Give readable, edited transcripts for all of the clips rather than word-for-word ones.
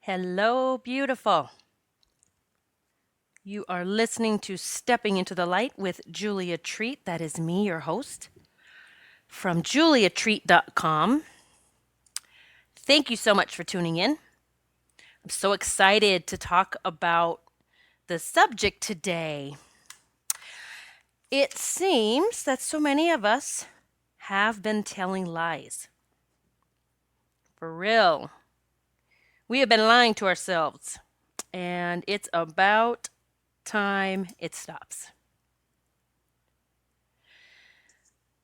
Hello, beautiful. You are listening to Stepping into the Light with Julia Treat. That is me, your host, from juliatreat.com. Thank you so much for tuning in. I'm so excited to talk about the subject today. It seems that so many of us have been telling lies. For real. We have been lying to ourselves, and it's about time it stops.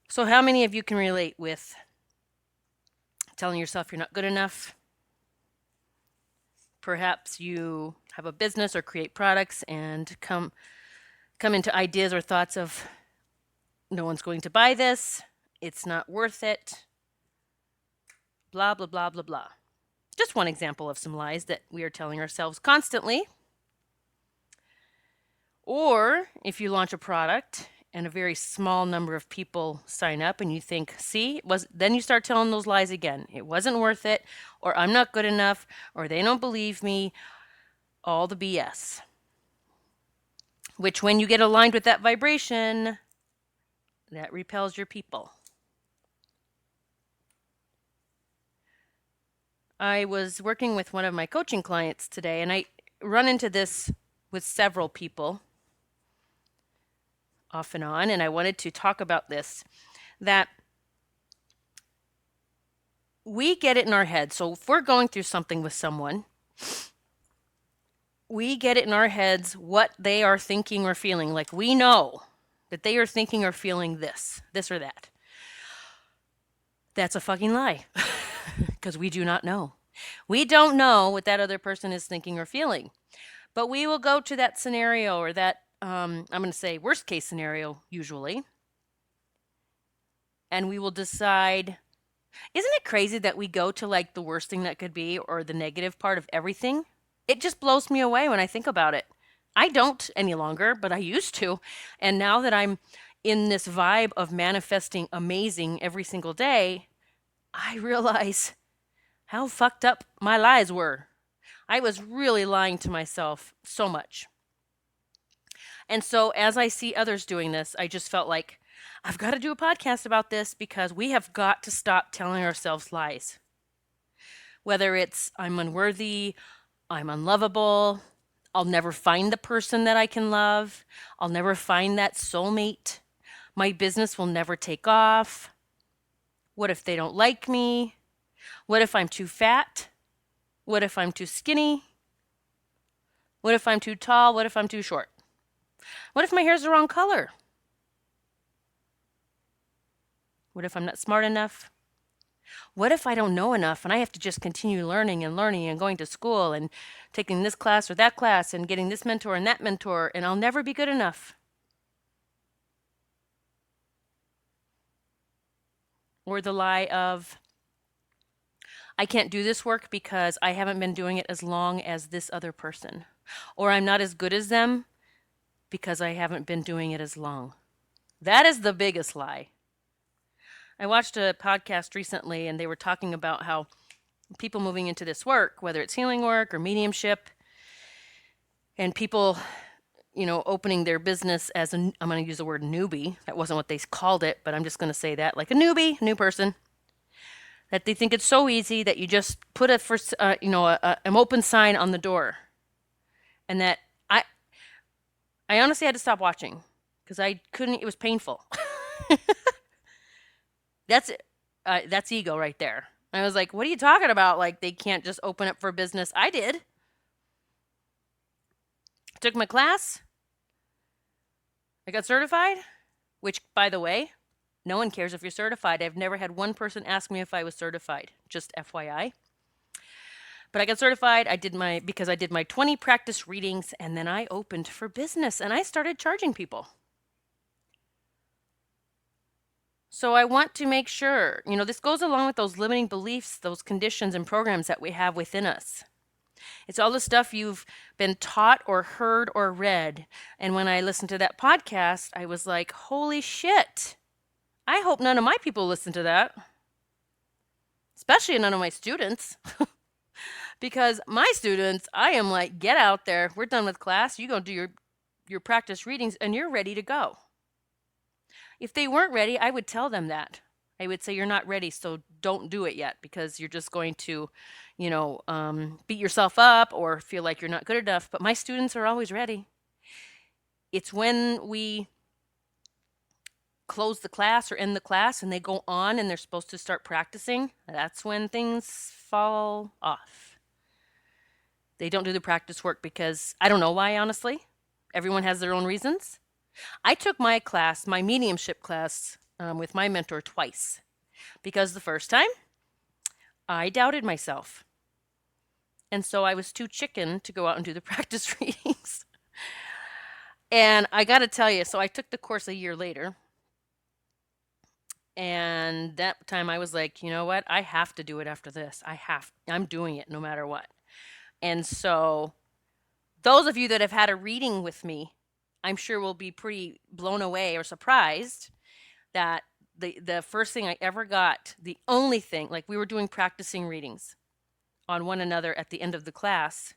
So, how many of you can relate with telling yourself you're not good enough? Perhaps you have a business or create products and come into ideas or thoughts of no one's going to buy this, it's not worth it, blah blah blah blah blah. Just one example of some lies that we are telling ourselves constantly. Or if you launch a product and a very small number of people sign up and you think, see, then you start telling those lies again. It wasn't worth it, or I'm not good enough, or they don't believe me, all the BS. Which when you get aligned with that vibration, that repels your people. I was working with one of my coaching clients today, and I run into this with several people off and on, and I wanted to talk about this, that we get it in our head. So if we're going through something with someone, we get it in our heads what they are thinking or feeling. Like we know that they are thinking or feeling this or that. That's a fucking lie because we do not know. We don't know what that other person is thinking or feeling. But we will go to that scenario or that, I'm going to say worst case scenario usually. And we will decide, isn't it crazy that we go to like the worst thing that could be or the negative part of everything? It just blows me away when I think about it. I don't any longer, but I used to. And now that I'm in this vibe of manifesting amazing every single day, I realize how fucked up my lies were. I was really lying to myself so much. And so as I see others doing this, I just felt like I've got to do a podcast about this because we have got to stop telling ourselves lies. Whether it's I'm unworthy, I'm unlovable, I'll never find the person that I can love, I'll never find that soulmate, my business will never take off. What if they don't like me? What if I'm too fat? What if I'm too skinny? What if I'm too tall? What if I'm too short? What if my hair's the wrong color? What if I'm not smart enough? What if I don't know enough and I have to just continue learning and going to school and taking this class or that class and getting this mentor and that mentor and I'll never be good enough? Or the lie of, I can't do this work because I haven't been doing it as long as this other person. Or I'm not as good as them because I haven't been doing it as long. That is the biggest lie. I watched a podcast recently and they were talking about how people moving into this work, whether it's healing work or mediumship, and people, opening their business as I'm going to use the word newbie. That wasn't what they called it, but I'm just going to say that, like a newbie, new person. That they think it's so easy that you just put an open sign on the door, and that I honestly had to stop watching because I couldn't. It was painful. That's ego right there. I was like, what are you talking about? Like they can't just open up for business. I did. I took my class. I got certified, which, by the way, no one cares if you're certified. I've never had one person ask me if I was certified, just FYI. But I got certified. Because I did my 20 practice readings and then I opened for business and I started charging people. So I want to make sure, this goes along with those limiting beliefs, those conditions and programs that we have within us. It's all the stuff you've been taught or heard or read. And when I listened to that podcast, I was like, holy shit. I hope none of my people listen to that. Especially none of my students. Because my students, I am like, get out there. We're done with class. You go do your practice readings and you're ready to go. If they weren't ready, I would tell them that. I would say, you're not ready, so don't do it yet because you're just going to, beat yourself up or feel like you're not good enough. But my students are always ready. It's when we close the class or end the class and they go on and they're supposed to start practicing, that's when things fall off. They don't do the practice work because I don't know why, honestly. Everyone has their own reasons. I took my class, my mediumship class, with my mentor twice because the first time I doubted myself. And so I was too chicken to go out and do the practice readings. And I got to tell you, so I took the course a year later. And that time I was like, you know what? I have to do it after this. I'm doing it no matter what. And so those of you that have had a reading with me, I'm sure will be pretty blown away or surprised that the first thing I ever got, the only thing, like we were doing practicing readings on one another at the end of the class,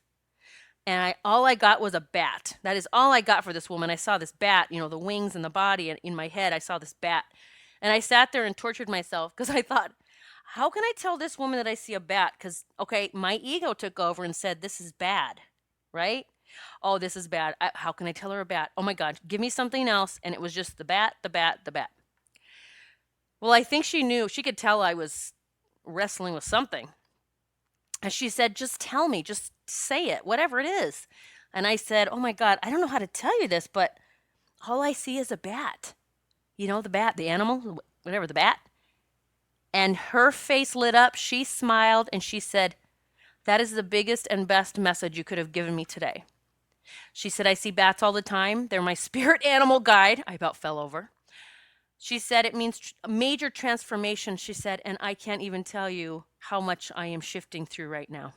and all I got was a bat. That is all I got for this woman. I saw this bat, the wings and the body, and in my head I saw this bat. And I sat there and tortured myself because I thought, how can I tell this woman that I see a bat? Because, okay, my ego took over and said, this is bad, right? Oh, this is bad. How can I tell her a bat? Oh my God, give me something else. And it was just the bat, the bat, the bat. Well, I think she knew. She could tell I was wrestling with something. And she said, just tell me, just say it, whatever it is. And I said, oh my God, I don't know how to tell you this, but all I see is a bat. The bat, the animal, whatever, the bat. And her face lit up. She smiled and she said, that is the biggest and best message you could have given me today. She said, I see bats all the time. They're my spirit animal guide. I about fell over. She said, it means a major transformation, she said, and I can't even tell you how much I am shifting through right now.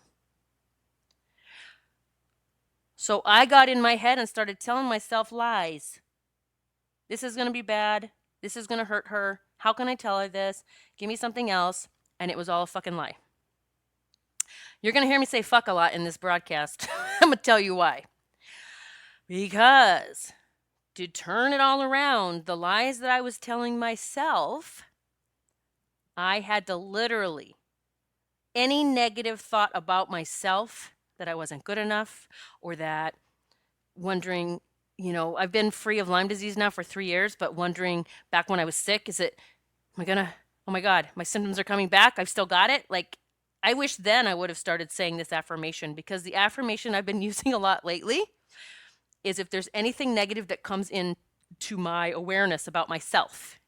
So I got in my head and started telling myself lies. This is going to be bad. This is going to hurt her. How can I tell her this? Give me something else. And it was all a fucking lie. You're going to hear me say fuck a lot in this broadcast. I'm going to tell you why. Because to turn it all around, the lies that I was telling myself, I had to literally, any negative thought about myself, that I wasn't good enough, or that wondering, I've been free of Lyme disease now for 3 years, but wondering back when I was sick, oh my God, my symptoms are coming back. I've still got it. Like, I wish then I would have started saying this affirmation, because the affirmation I've been using a lot lately is, if there's anything negative that comes into my awareness about myself,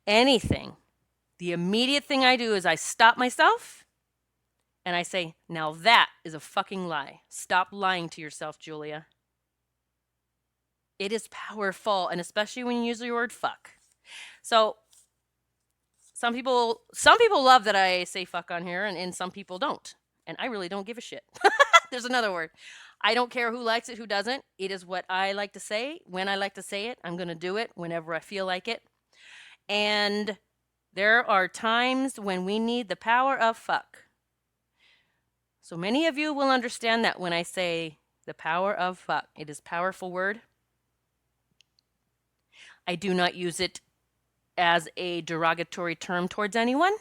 anything, the immediate thing I do is I stop myself and I say, now that is a fucking lie. Stop lying to yourself, Julia. It is powerful, and especially when you use the word fuck. So some people love that I say fuck on here, and some people don't. And I really don't give a shit. There's another word. I don't care who likes it, who doesn't. It is what I like to say. When I like to say it, I'm going to do it whenever I feel like it. And there are times when we need the power of fuck. So many of you will understand that when I say the power of fuck. It is a powerful word. I do not use it as a derogatory term towards anyone.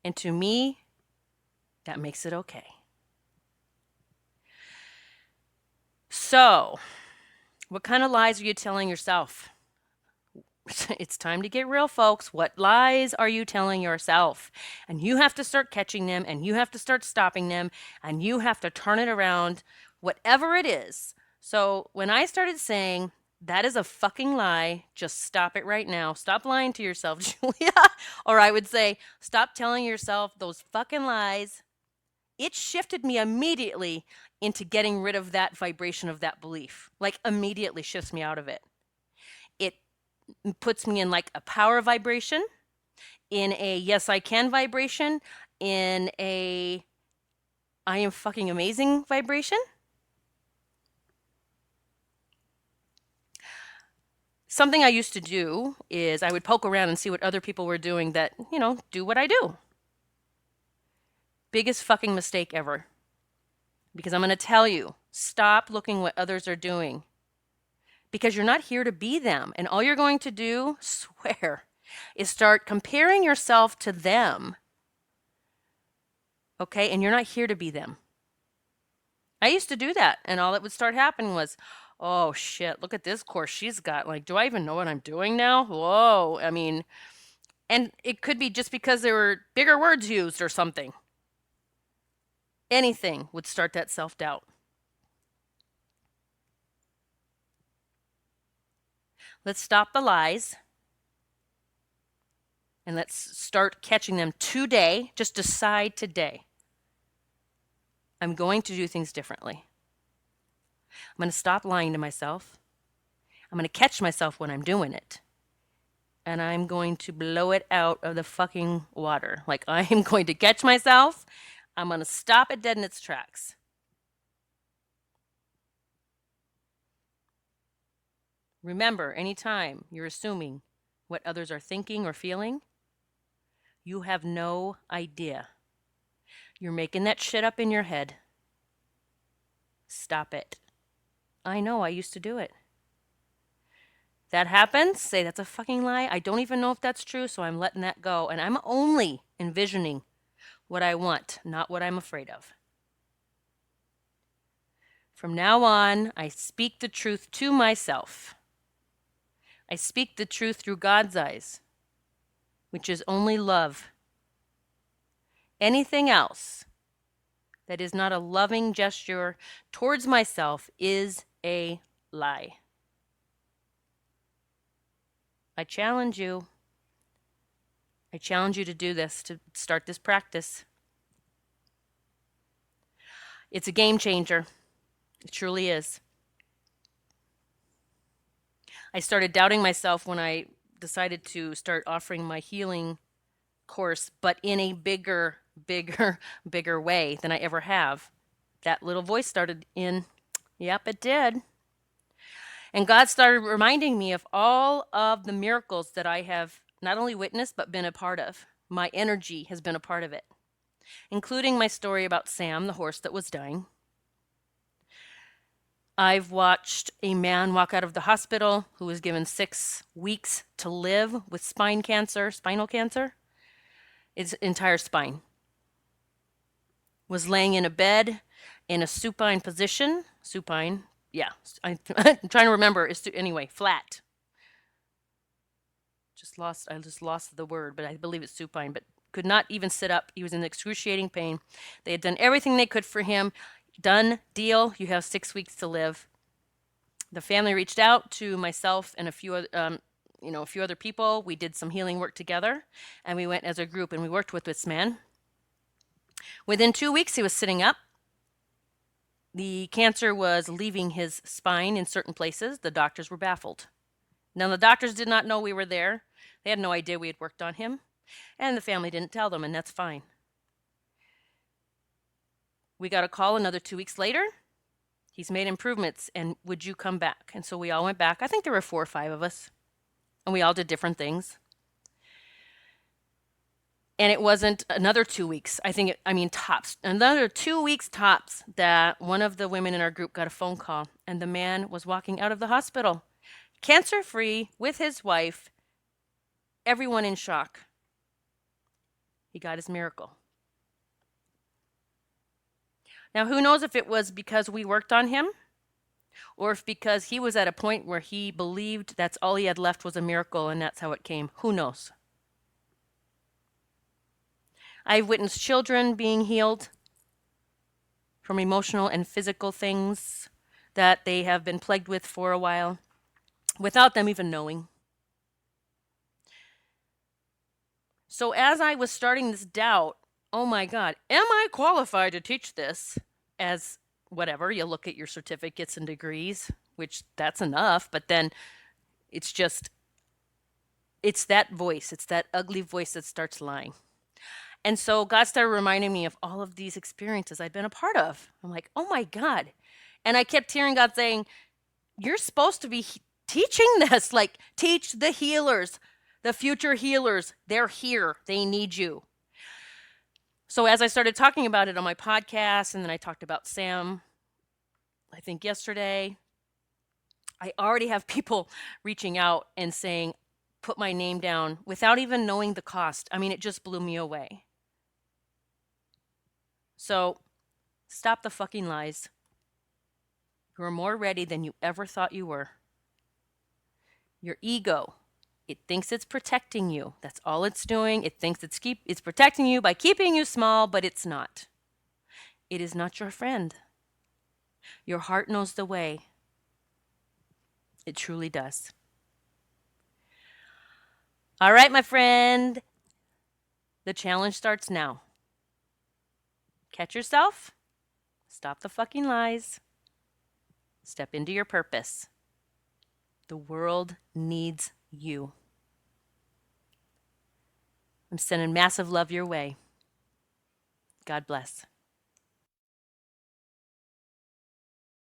And to me, that makes it okay. So, what kind of lies are you telling yourself? It's time to get real, folks. What lies are you telling yourself? And you have to start catching them, and you have to start stopping them, and you have to turn it around, whatever it is. So when I started saying, that is a fucking lie, just stop it right now. Stop lying to yourself, Julia. Or I would say, stop telling yourself those fucking lies. It shifted me immediately into getting rid of that vibration of that belief. Like, immediately shifts me out of it. It puts me in like a power vibration, in a yes I can vibration, in a I am fucking amazing vibration. Something I used to do is I would poke around and see what other people were doing that, do what I do. Biggest fucking mistake ever. Because I'm going to tell you, stop looking what others are doing. Because you're not here to be them. And all you're going to do, swear, is start comparing yourself to them. Okay? And you're not here to be them. I used to do that. And all that would start happening was, oh shit, look at this course she's got. Like, do I even know what I'm doing now? Whoa. I mean, and it could be just because there were bigger words used or something. Anything would start that self-doubt. Let's stop the lies. And let's start catching them today. Just decide today. I'm going to do things differently. I'm going to stop lying to myself. I'm going to catch myself when I'm doing it. And I'm going to blow it out of the fucking water. Like, I'm going to catch myself. I'm going to stop it dead in its tracks. Remember, anytime you're assuming what others are thinking or feeling, you have no idea. You're making that shit up in your head. Stop it. I know, I used to do it. That happens, say that's a fucking lie. I don't even know if that's true, so I'm letting that go. And I'm only envisioning what I want, not what I'm afraid of. From now on, I speak the truth to myself. I speak the truth through God's eyes, which is only love. Anything else that is not a loving gesture towards myself is a lie. I challenge you. I challenge you to do this, to start this practice. It's a game changer. It truly is. I started doubting myself when I decided to start offering my healing course, but in a bigger way than I ever have. That little voice started in. Yep, it did. And God started reminding me of all of the miracles that I have not only witnessed, but been a part of. My energy has been a part of it, including my story about Sam, the horse that was dying. I've watched a man walk out of the hospital who was given 6 weeks to live with spinal cancer. His entire spine. Was laying in a bed in a supine position. Supine, yeah. I'm trying to remember. Anyway, flat. I just lost the word, but I believe it's supine, but could not even sit up. He was in excruciating pain. They had done everything they could for him. Done deal. You have 6 weeks to live. The family reached out to myself and a few other people. We did some healing work together, and we went as a group and we worked with this man. Within 2 weeks, he was sitting up. The cancer was leaving his spine in certain places. The doctors were baffled. Now, the doctors did not know we were there. They had no idea we had worked on him, and the family didn't tell them, and that's fine. We got a call another 2 weeks later. He's made improvements, and would you come back? And so we all went back. I think there were 4 or 5 of us, and we all did different things. And it wasn't another 2 weeks. Tops. Another 2 weeks tops that one of the women in our group got a phone call, and the man was walking out of the hospital, cancer-free, with his wife, everyone in shock. He got his miracle. Now, who knows if it was because we worked on him, or if because he was at a point where he believed that's all he had left was a miracle, and that's how it came. Who knows? I've witnessed children being healed from emotional and physical things that they have been plagued with for a while without them even knowing. So as I was starting this doubt, oh my God, am I qualified to teach this? As whatever, you look at your certificates and degrees, which that's enough, but then it's that voice, it's that ugly voice that starts lying. And so God started reminding me of all of these experiences I'd been a part of. I'm like, oh my God. And I kept hearing God saying, you're supposed to be teaching this, like teach the healers, the future healers. They're here. They need you. So as I started talking about it on my podcast, and then I talked about Sam, I think yesterday, I already have people reaching out and saying, put my name down without even knowing the cost. I mean, it just blew me away. So stop the fucking lies. You're more ready than you ever thought you were. Your ego, it thinks it's protecting you. That's all it's doing. It thinks it's protecting you by keeping you small, but it's not. It is not your friend. Your heart knows the way. It truly does. All right, my friend. The challenge starts now. Catch yourself. Stop the fucking lies. Step into your purpose. The world needs you. I'm sending massive love your way. God bless.